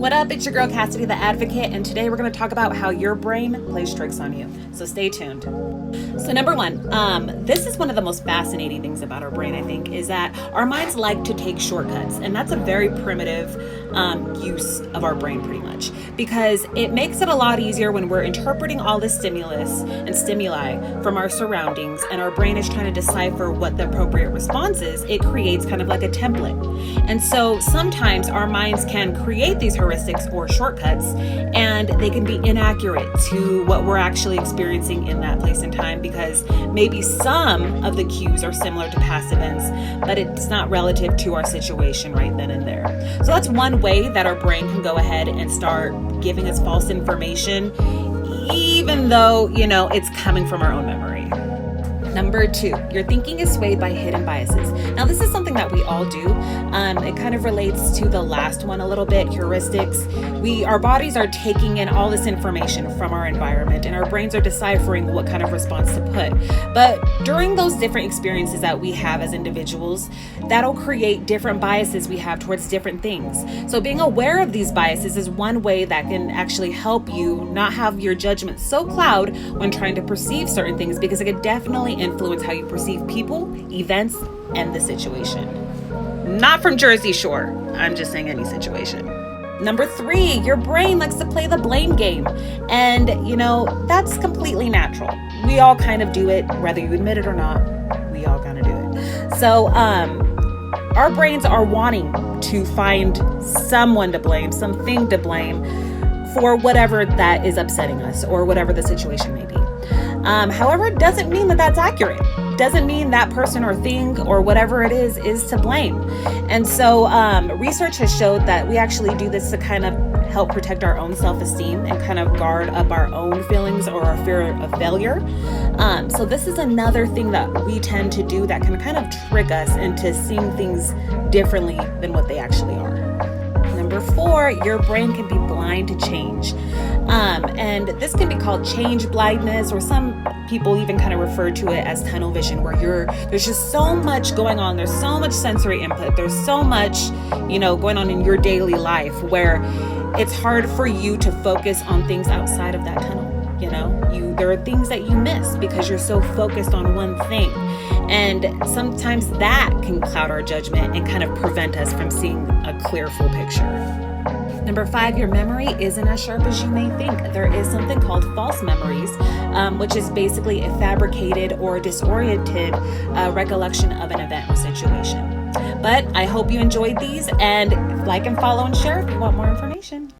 What up? It's your girl Cassidy, the advocate, and today we're going to talk about how your brain plays tricks on you. So stay tuned. So number one, this is one of the most fascinating things about our brain, I think, is that our minds like to take shortcuts, and that's a very primitive use of our brain pretty much, because it makes it a lot easier when we're interpreting all this stimulus and stimuli from our surroundings, and our brain is trying to decipher what the appropriate response is. It creates kind of like a template. And so sometimes our minds can create these heuristics or shortcuts, and they can be inaccurate to what we're actually experiencing in that place and time, because maybe some of the cues are similar to past events, but it's not relative to our situation right then and there. So that's one way that our brain can go ahead and start giving us false information, even though, it's coming from our own memory. Number two, your thinking is swayed by hidden biases. Now, this is something that we all do. It kind of relates to the last one a little bit, heuristics. Our bodies are taking in all this information from our environment, and our brains are deciphering what kind of response to put. But during those different experiences that we have as individuals, that'll create different biases we have towards different things. So being aware of these biases is one way that can actually help you not have your judgment so cloud when trying to perceive certain things, because it could definitely influence how you perceive people, events, and the situation. Not from Jersey Shore. I'm just saying any situation. Number three, your brain likes to play the blame game. And, that's completely natural. We all kind of do it, whether you admit it or not. We all kind of do it. So, our brains are wanting to find someone to blame, something to blame for whatever that is upsetting us or whatever the situation may be. However, it doesn't mean that that's accurate. Doesn't mean that person or thing or whatever it is to blame. And so research has showed that we actually do this to kind of help protect our own self-esteem and kind of guard up our own feelings or our fear of failure. So this is another thing that we tend to do that can kind of trick us into seeing things differently than what they actually are. Number four, your brain can be blind to change. And this can be called change blindness, or some people even kind of refer to it as tunnel vision, where there's just so much going on. There's so much sensory input. There's so much, going on in your daily life where it's hard for you to focus on things outside of that tunnel. There are things that you miss because you're so focused on one thing. And sometimes that can cloud our judgment and kind of prevent us from seeing a clear, full picture. Number five, your memory isn't as sharp as you may think. There is something called false memories, which is basically a fabricated or disoriented recollection of an event or situation. But I hope you enjoyed these, and like and follow and share if you want more information.